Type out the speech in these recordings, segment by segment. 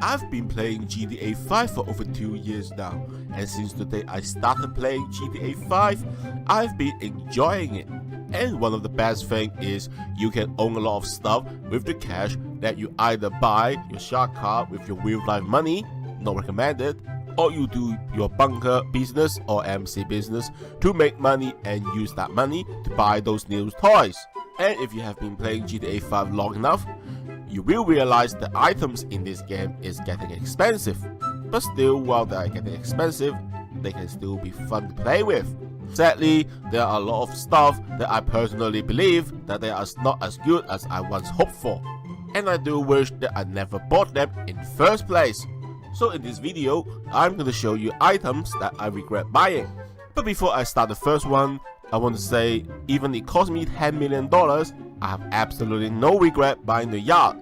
I've been playing GTA 5 for over 2 years now, and since the day I started playing GTA 5, I've been enjoying it. And one of the best things is you can own a lot of stuff with the cash that you either buy your shark card with your real life money, not recommended, or you do your bunker business or MC business to make money and use that money to buy those new toys. And if you have been playing GTA 5 long enough, you will realize the items in this game is getting expensive. But still, while they are getting expensive, they can still be fun to play with. Sadly, there are a lot of stuff that I personally believe that they are not as good as I once hoped for. And I do wish that I never bought them in the first place. So in this video, I'm going to show you items that I regret buying. But before I start the first one, I want to say, even it cost me $10 million, I have absolutely no regret buying the yacht.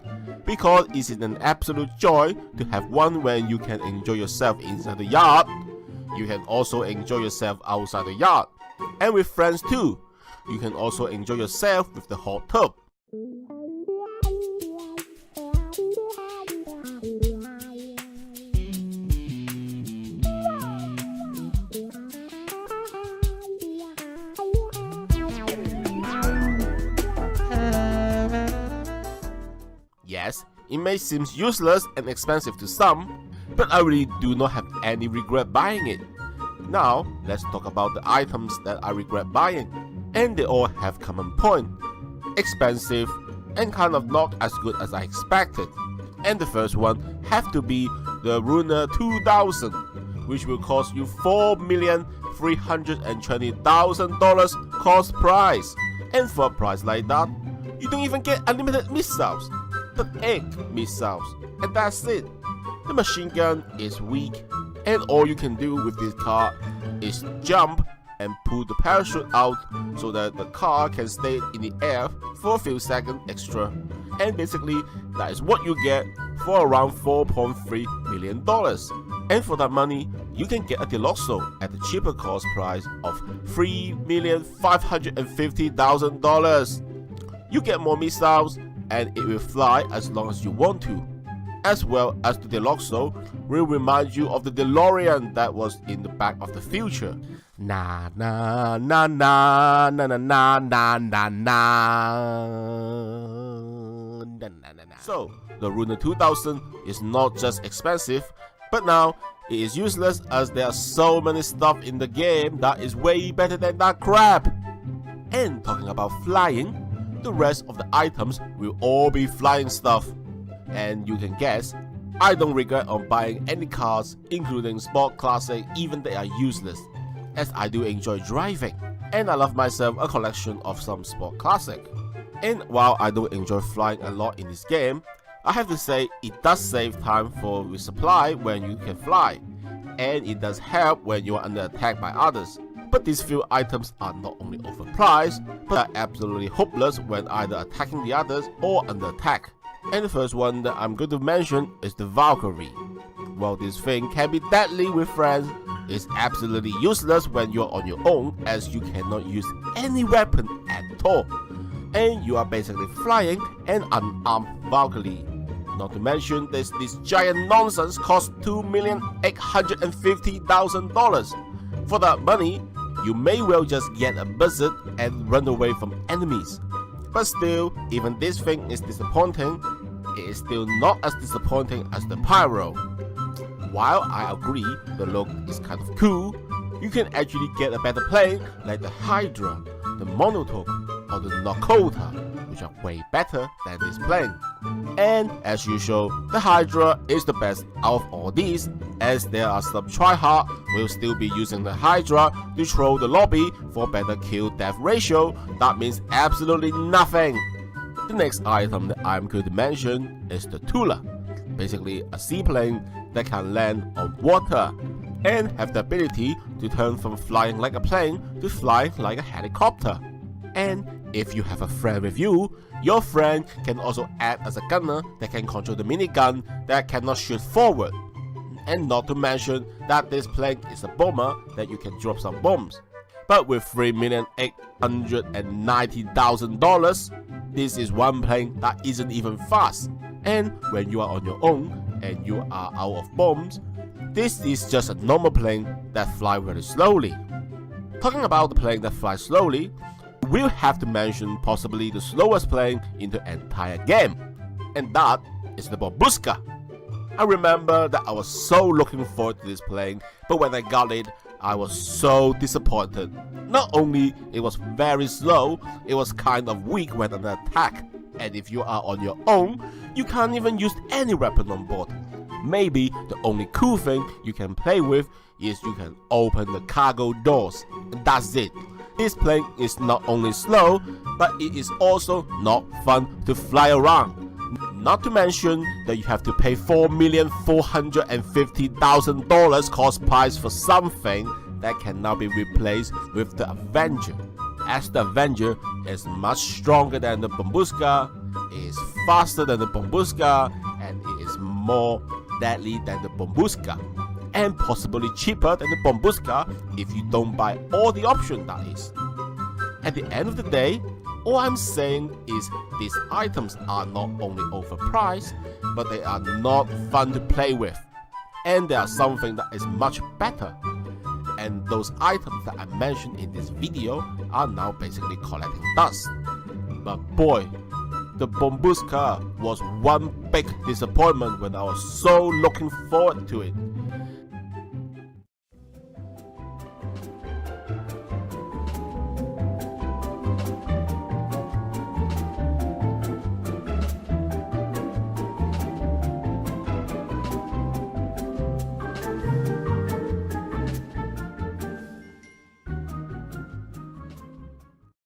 Because it's an absolute joy to have one when you can enjoy yourself inside the yacht. You can also enjoy yourself outside the yacht. And with friends too. You can also enjoy yourself with the hot tub. Yes, it may seem useless and expensive to some, but I really do not have any regret buying it. Now, let's talk about the items that I regret buying. And they all have common point. Expensive and kind of not as good as I expected. And the first one have to be the Ruiner 2000, which will cost you $4,320,000 cost price. And for a price like that, you don't even get unlimited missiles, but 8 missiles, and that's it. The machine gun is weak, and all you can do with this car is jump and pull the parachute out so that the car can stay in the air for a few seconds extra. And basically, that is what you get for around $4.3 million. And for that money, you can get a Deluxo at the cheaper cost price of $3,550,000. You get more missiles, and it will fly as long as you want to. As well as the Deluxo will remind you of the DeLorean that was in the Back of the Future. Na na na na na na na na na na. So, the Ruiner 2000 is not just expensive, but now it is useless as there are so many stuff in the game that is way better than that crap. And talking about flying, the rest of the items will all be flying stuff. And you can guess, I don't regret on buying any cars, including Sport Classic, even they are useless, as I do enjoy driving, and I love myself a collection of some Sport Classic. And while I don't enjoy flying a lot in this game, I have to say it does save time for resupply when you can fly, and it does help when you are under attack by others. But these few items are not only overpriced, but are absolutely hopeless when either attacking the others or under attack. And the first one that I'm going to mention is the Valkyrie. While this thing can be deadly with friends, it's absolutely useless when you're on your own, as you cannot use any weapon at all. And you are basically flying an unarmed Valkyrie. Not to mention this giant nonsense costs $2,850,000. For that money, you may well just get a buzzard and run away from enemies. But still, even this thing is disappointing, it is still not as disappointing as the Pyro. While I agree the look is kind of cool, you can actually get a better plane like the Hydra, the Monotope, or the Nakota, which are way better than this plane. And as usual, the Hydra is the best out of all these, as there are some tryhard will still be using the Hydra to troll the lobby for better kill-death ratio. That means absolutely nothing. The next item that I'm going to mention is the Tula, basically a seaplane that can land on water and have the ability to turn from flying like a plane to flying like a helicopter. And if you have a friend with you, your friend can also act as a gunner that can control the minigun that cannot shoot forward. And not to mention that this plane is a bomber that you can drop some bombs. But with $3,890,000, this is one plane that isn't even fast. And when you are on your own, and you are out of bombs, this is just a normal plane that flies very slowly. Talking about the plane that flies slowly, we'll have to mention possibly the slowest plane in the entire game, and that is the Bombuska. I remember that I was so looking forward to this plane, but when I got it, I was so disappointed. Not only it was very slow, it was kind of weak when under attack, and if you are on your own, you can't even use any weapon on board. Maybe the only cool thing you can play with is you can open the cargo doors, and that's it. This plane is not only slow, but it is also not fun to fly around. Not to mention that you have to pay $4,450,000 cost price for something that cannot be replaced with the Avenger. As the Avenger is much stronger than the Bombuska, is faster than the Bombuska, and it is more deadly than the Bombuska, and possibly cheaper than the Bombuska if you don't buy all the options, that is. At the end of the day, all I'm saying is these items are not only overpriced, but they are not fun to play with. And there are something that is much better. And those items that I mentioned in this video are now basically collecting dust. But boy, the Bombuska was one big disappointment when I was so looking forward to it.